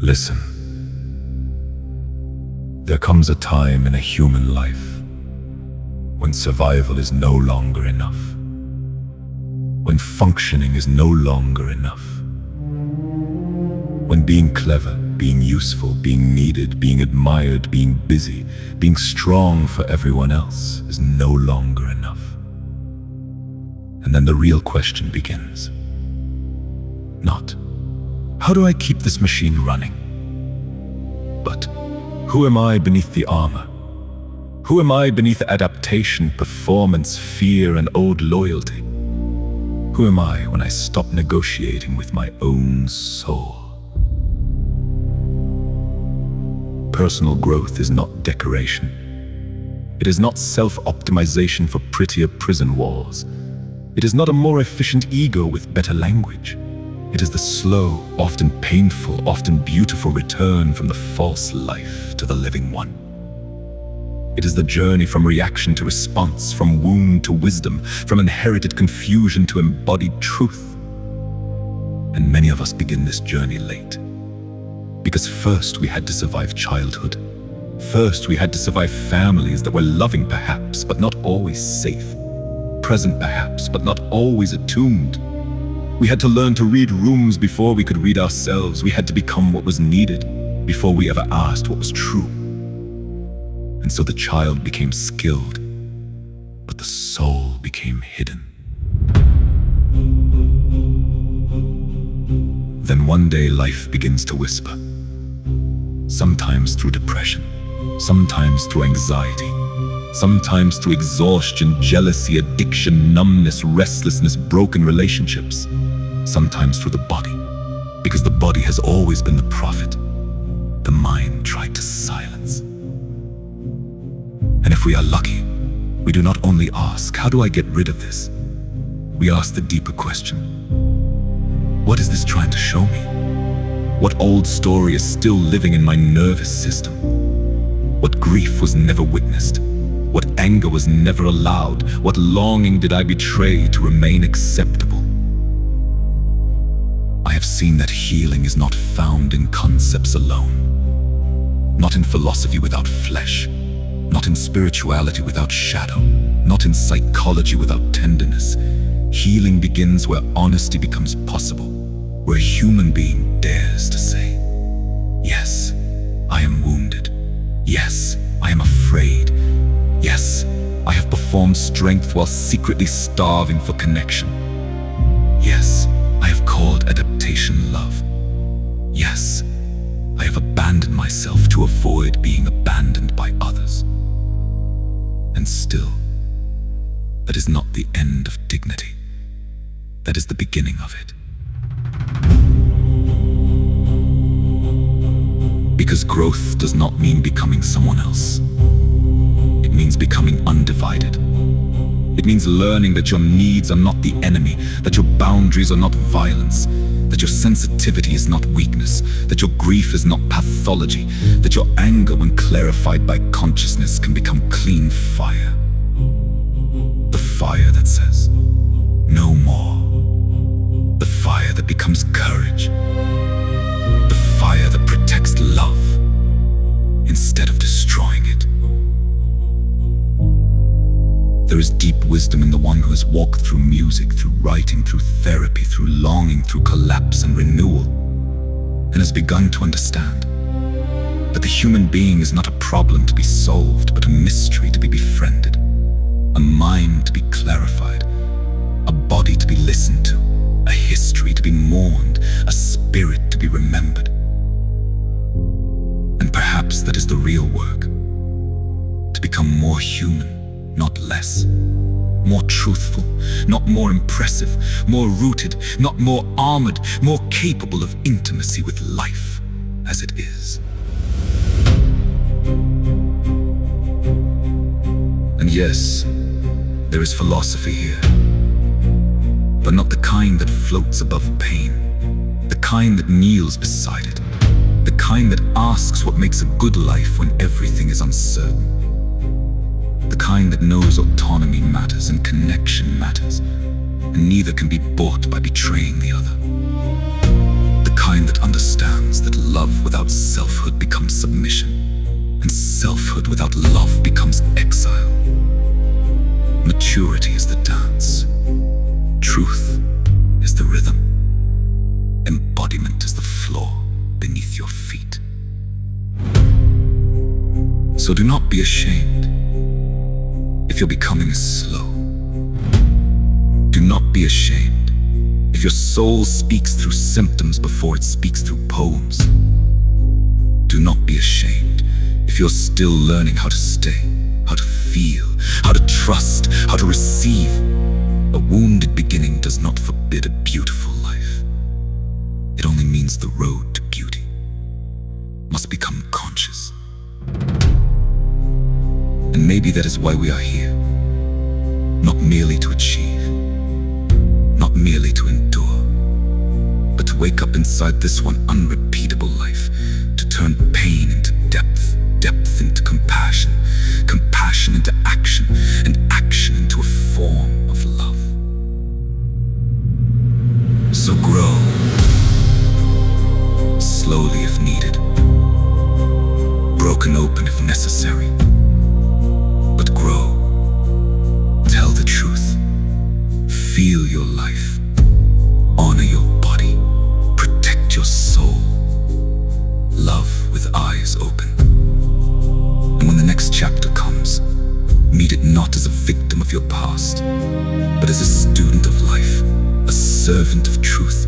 Listen. There comes a time in a human life when survival is no longer enough, when functioning is no longer enough, when being clever, being useful, being needed, being admired, being busy, being strong for everyone else is no longer enough. And then the real question begins. Not, how do I keep this machine running? But, who am I beneath the armor? Who am I beneath adaptation, performance, fear, and old loyalty? Who am I when I stop negotiating with my own soul? Personal growth is not decoration. It is not self-optimization for prettier prison walls. It is not a more efficient ego with better language. It is the slow, often painful, often beautiful return from the false life to the living one. It is the journey from reaction to response, from wound to wisdom, from inherited confusion to embodied truth. And many of us begin this journey late. Because first we had to survive childhood. First we had to survive families that were loving perhaps, but not always safe. Present perhaps, but not always attuned. We had to learn to read rooms before we could read ourselves. We had to become what was needed before we ever asked what was true. And so the child became skilled, but the soul became hidden. Then one day life begins to whisper. Sometimes through depression, sometimes through anxiety, sometimes through exhaustion, jealousy, addiction, numbness, restlessness, broken relationships. Sometimes through the body, because the body has always been the prophet. The mind tried to silence. And if we are lucky, we do not only ask, how do I get rid of this? We ask the deeper question. What is this trying to show me? What old story is still living in my nervous system? What grief was never witnessed? What anger was never allowed? What longing did I betray to remain acceptable? I have seen that healing is not found in concepts alone. Not in philosophy without flesh. Not in spirituality without shadow. Not in psychology without tenderness. Healing begins where honesty becomes possible. Where a human being dares to say, yes, I am wounded. Yes, I am afraid. Yes, I have performed strength while secretly starving for connection. Yes, I have called adaptation love. Yes, I have abandoned myself to avoid being abandoned by others. And still, that is not the end of dignity. That is the beginning of it. Because growth does not mean becoming someone else. It means becoming undivided. It means learning that your needs are not the enemy, that your boundaries are not violence, that your sensitivity is not weakness, that your grief is not pathology, that your anger, when clarified by consciousness, can become clean fire. The fire that says, no more. The fire that becomes courage. The fire that protects love instead of destroying it. There is deep wisdom in the one who has walked through music, through writing, through therapy, through longing, through collapse and renewal, and has begun to understand that the human being is not a problem to be solved, but a mystery to be befriended, a mind to be clarified, a body to be listened to, a history to be mourned, a spirit to be remembered. And perhaps that is the real work, to become more human, not less, more truthful, not more impressive, more rooted, not more armored, more capable of intimacy with life as it is. And yes, there is philosophy here, but not the kind that floats above pain, the kind that kneels beside it, the kind that asks what makes a good life when everything is uncertain. The kind that knows autonomy matters and connection matters, and neither can be bought by betraying the other. The kind that understands that love without embodiment is the floor beneath your feet. So do not be ashamed if you're becoming slow. Do not be ashamed if your soul speaks through symptoms before it speaks through poems. Do not be ashamed if you're still learning how to stay, how to feel, how to trust, how to receive. A wounded beginning does not forbid a beautiful life. It only means the road to beauty must become conscious. And maybe that is why we are here. Not merely to achieve, not merely to endure, but to wake up inside this one unrepeatable life, to turn pain into depth, depth into compassion, compassion into action, and action into a form of love. So grow, slowly if needed, broken open if necessary, but grow. Tell the truth, feel your life, honor your body, protect your soul, love with eyes open. And when the next chapter comes, meet it not as a victim of your past, but as a student of life, a servant of truth,